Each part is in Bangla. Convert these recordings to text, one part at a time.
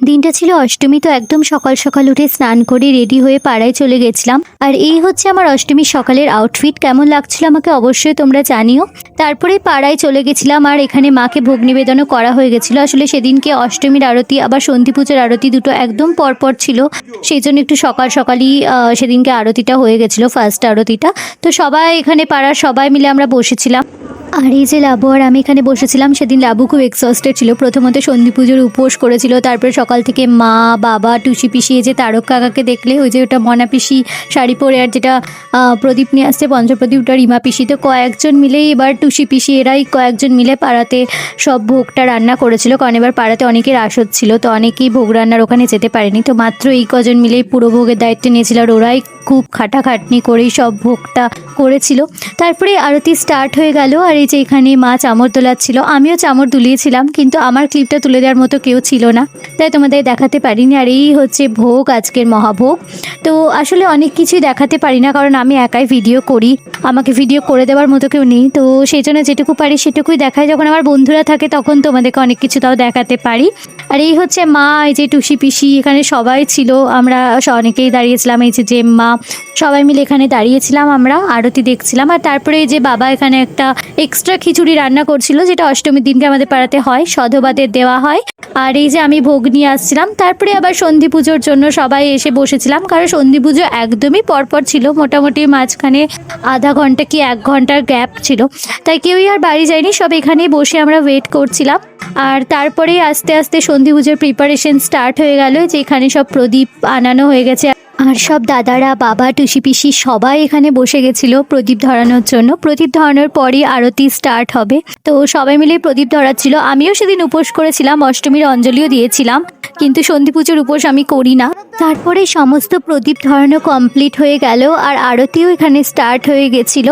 দিনটা ছিল অষ্টমী, তো একদম সকাল সকাল উঠে স্নান করে রেডি হয়ে পাড়ায় চলে গেছিলাম। আর এই হচ্ছে আমার অষ্টমীর সকালের আউটফিট। কেমন লাগছিল আমাকে অবশ্যই তোমরা জানিও। তারপরে পাড়ায় চলে গেছিলাম, আর এখানে মাকে ভোগ নিবেদনও করা হয়ে গেছিলো। আসলে সেদিনকে অষ্টমীর আরতি আবার সন্ধি পুজোর আরতি দুটো একদম পরপর ছিল, সেই জন্য একটু সকাল সকালই সেদিনকে আরতিটা হয়ে গেছিলো, ফার্স্ট আরতিটা। তো সবাই এখানে পাড়ার সবাই মিলে আমরা বসেছিলাম। আর এই যে লাবু আর আমি এখানে বসেছিলাম, সেদিন লাবু খুব এক্সস্টেড ছিল। প্রথমত সন্ধি পুজোর উপোস করেছিল, তারপরে সকাল থেকে মা বাবা টুসি পিসি, এই যে তারক কাকাকে দেখলে ওই যে ওটা মনা পিসি শাড়ি পরে, আর যেটা প্রদীপ নিয়ে আসছে পঞ্চপ্রদীপটা রিমা পিসি, তো কয়েকজন মিলেই এবার টুসি পিসি এরাই কয়েকজন মিলে পাড়াতে সব ভোগটা রান্না করেছিল। কারণ এবার পাড়াতে অনেকের আসর ছিল, তো অনেকেই ভোগ রান্নার ওখানে যেতে পারেনি, তো মাত্র এই কজন মিলেই পুরো ভোগের দায়িত্ব নিয়েছিল। আর ওরাই খুব খাটাখাটনি করেই সব ভোগটা করেছিল। তারপরে আরতি স্টার্ট হয়ে গেল। আর এই যে এখানে মা চামর তোলাচ্ছিল, আমিও চামর তুলিয়েছিলাম, কিন্তু আমার ক্লিপটা তুলে দেওয়ার মতো কেউ ছিল না, তাই তোমাদের দেখাতে পারিনি। আর এই হচ্ছে ভোগ, আজকের মহাভোগ। তো আসলে অনেক কিছুই দেখাতে পারি না, কারণ আমি একাই ভিডিও করি, আমাকে ভিডিও করে দেওয়ার মতো কেউ নেই। তো সেই জন্য যেটুকু পারি সেটুকুই দেখাই। যখন আমার বন্ধুরা থাকে তখন তোমাদেরকে অনেক কিছু তাও দেখাতে পারি। আর এই হচ্ছে মা, এই যে টুসি পিসি, এখানে সবাই ছিল, আমরা অনেকেই দাঁড়িয়েছিলাম। এই যে মা, সবাই মিলে এখানে দাঁড়িয়েছিলাম, আমরা আরতি দেখছিলাম। আর তারপরে এই যে বাবা এখানে একটা এক্সট্রা খিচুড়ি রান্না করছিল, যেটা অষ্টমীর দিনকে আমাদের পাড়াতে হয়, সধবাদের দেওয়া হয়। আর এই যে আমি ভোগ নিয়ে আসছিলাম। তারপরে আবার সন্ধি পুজোর জন্য সবাই এসে বসেছিলাম, কারণ সন্ধি পুজো একদমই পরপর ছিল, মোটামুটি মাঝখানে আধা ঘন্টা কি 1 ঘন্টার গ্যাপ ছিল, তাই কেউই আর বাড়ি যায়নি, সব এখানেই বসে আমরা ওয়েট করছিলাম। আর তারপরেই আস্তে আস্তে সন্ধি পুজোর প্রিপারেশন স্টার্ট হয়ে গেল, যে এখানে সব প্রদীপ আনানো হয়ে গেছে। আর সব দাদারা, বাবা, টুসি পিসি সবাই এখানে বসে গেছিল প্রদীপ ধরানোর জন্য। প্রদীপ ধরানোর পরই আরতি স্টার্ট হবে, তো সবাই মিলে প্রদীপ ধরাচ্ছিল। আমিও সেদিন উপোস করেছিলাম, অষ্টমীর অঞ্জলিও দিয়েছিলাম, কিন্তু সন্ধি পুজোর উপোস আমি করি না। তারপরে সমস্ত প্রদীপ ধরানো কমপ্লিট হয়ে গেল, আর আরতিও এখানে স্টার্ট হয়ে গেছিল।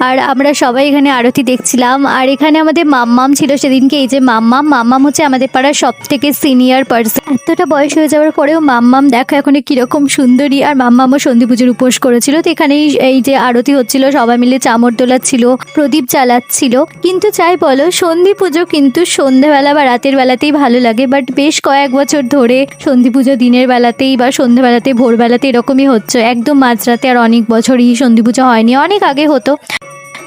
আর আমরা সবাই এখানে আরতি দেখছিলাম। আর এখানে আমাদের মাম্মাম ছিল সেদিনকে, এই যে মাম্মাম হচ্ছে আমাদের পাড়ার সব থেকে সিনিয়র পার্সন। এতটা বয়স হয়ে যাওয়ার পরেও মাম্মাম দেখো এখন কীরকম সুন্দরী। আর মাম্মামও সন্ধি পুজোর উপোস করেছিল। তো এখানেই এই যে আরতি হচ্ছিল, সবাই মিলে চামর তোলাচ্ছিল, প্রদীপ জ্বালাচ্ছিল। কিন্তু চাই বলো, সন্ধি পুজো কিন্তু সন্ধ্যাবেলা বা রাতের বেলাতেই ভালো লাগে, বাট বেশ কয়েক বছর ধরে সন্ধি পুজো দিনের বেলাতেই বা সন্ধ্যাবেলাতে ভোরবেলাতে এরকমই হচ্ছে, একদম মাঝরাতে আর অনেক বছরই সন্ধি পুজো হয়নি, অনেক আগে হতো।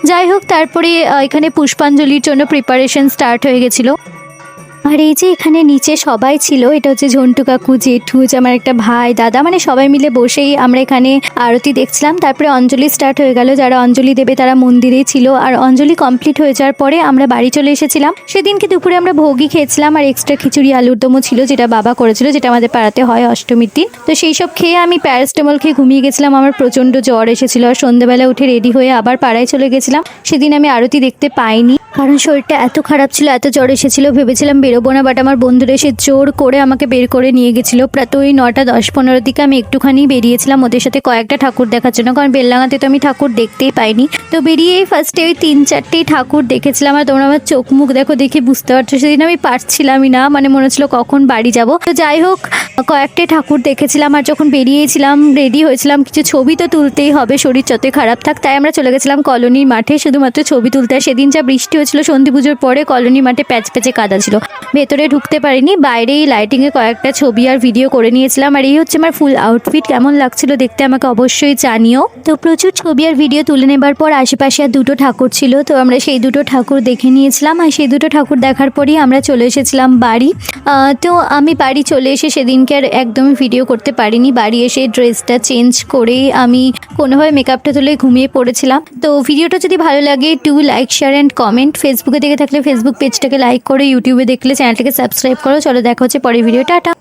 যাই হোক, তারপরে এখানে পুষ্পাঞ্জলির জন্য প্রিপারেশন স্টার্ট হয়ে গেছিলো। আর এই যে এখানে নিচে সবাই ছিল, এটা হচ্ছে ঝন্টু কাকু, জেঠু, আমার একটা ভাই, দাদা, মানে সবাই মিলে বসেই আমরা এখানে আরতি দেখছিলাম। তারপরে অঞ্জলি স্টার্ট হয়ে গেল, যারা অঞ্জলি দেবে তারা মন্দিরেই ছিল। আর অঞ্জলি কমপ্লিট হয়ে যাওয়ার পরে আমরা বাড়ি চলে এসেছিলাম। সেদিনকে দুপুরে আমরা ভোগই খেয়েছিলাম, আর এক্সট্রা খিচুড়ি আলুর দমও ছিল, যেটা বাবা করেছিল, যেটা আমাদের পাড়াতে হয় অষ্টমীর দিন। তো সেই সব খেয়ে আমি প্যারাসিটামল খেয়ে ঘুমিয়ে গেছিলাম, আমার প্রচণ্ড জ্বর এসেছিলো। আর সন্ধ্যাবেলা উঠে রেডি হয়ে আবার পাড়ায় চলে গেছিলাম। সেদিন আমি আরতি দেখতে পাইনি, কারণ শরীরটা এত খারাপ ছিল, এত জ্বর এসেছিলো, ভেবেছিলাম বেরোবো না, বাট আমার বন্ধুরা এসে জোর করে আমাকে বের করে নিয়ে গেছিলো। প্রায় তো ওই 9টা 10-15 দিকে আমি একটুখানি বেরিয়েছিলাম ওদের সাথে কয়েকটা ঠাকুর দেখার জন্য, কারণ বেলডাঙাতে তো আমি ঠাকুর দেখতেই পাইনি। তো বেরিয়েই ফার্স্টে ওই 3-4টেই ঠাকুর দেখেছিলাম। আর তোমরা আমার চোখ মুখ দেখে বুঝতে পারছো, সেদিন আমি পারছিলামই না, মানে মনে হচ্ছিলো কখন বাড়ি যাব। তো যাই হোক, কয়েকটাই ঠাকুর দেখেছিলাম। আর যখন বেরিয়েছিলাম, রেডি হয়েছিলাম, কিছু ছবি তো তুলতেই হবে, শরীর যতই খারাপ থাক, তাই আমরা চলে গেছিলাম কলোনির মাঠে শুধুমাত্র ছবি তুলতে। আর সেদিন যা বৃষ্টি হয়েছিল সন্ধি পুজোর পরে, কলোনি মাঠে প্যাচ প্যাচে কাদা ছিল, ভেতরে ঢুকতে পারিনি, বাইরেই লাইটিংয়ে কয়েকটা ছবি আর ভিডিও করে নিয়েছিলাম। আর এই হচ্ছে আমার ফুল আউটফিট। কেমন লাগছিল দেখতে আমাকে অবশ্যই জানিও। তো প্রচুর ছবি আর ভিডিও তুলে নেবার পর আশেপাশে আর 2টো ঠাকুর ছিল, তো আমরা সেই 2টো ঠাকুর দেখে নিয়েছিলাম। আর সেই 2টো ঠাকুর দেখার পরেই আমরা চলে এসেছিলাম বাড়ি। তো আমি বাড়ি চলে এসে সেদিনকে আর একদমই ভিডিও করতে পারিনি। বাড়ি এসে ড্রেসটা চেঞ্জ করে আমি কোনোভাবে মেকআপটা তুলে ঘুমিয়ে পড়েছিলাম। তো ভিডিওটা যদি ভালো লাগে, do like, share and comment. ফেসবুকে দেখে থাকলে ফেসবুক পেজটাকে লাইক করে, ইউটিউবে দেখলে চ্যানেলটাকে সাবস্ক্রাইব করো। চলো দেখা হচ্ছে পরের ভিডিও, টাটা।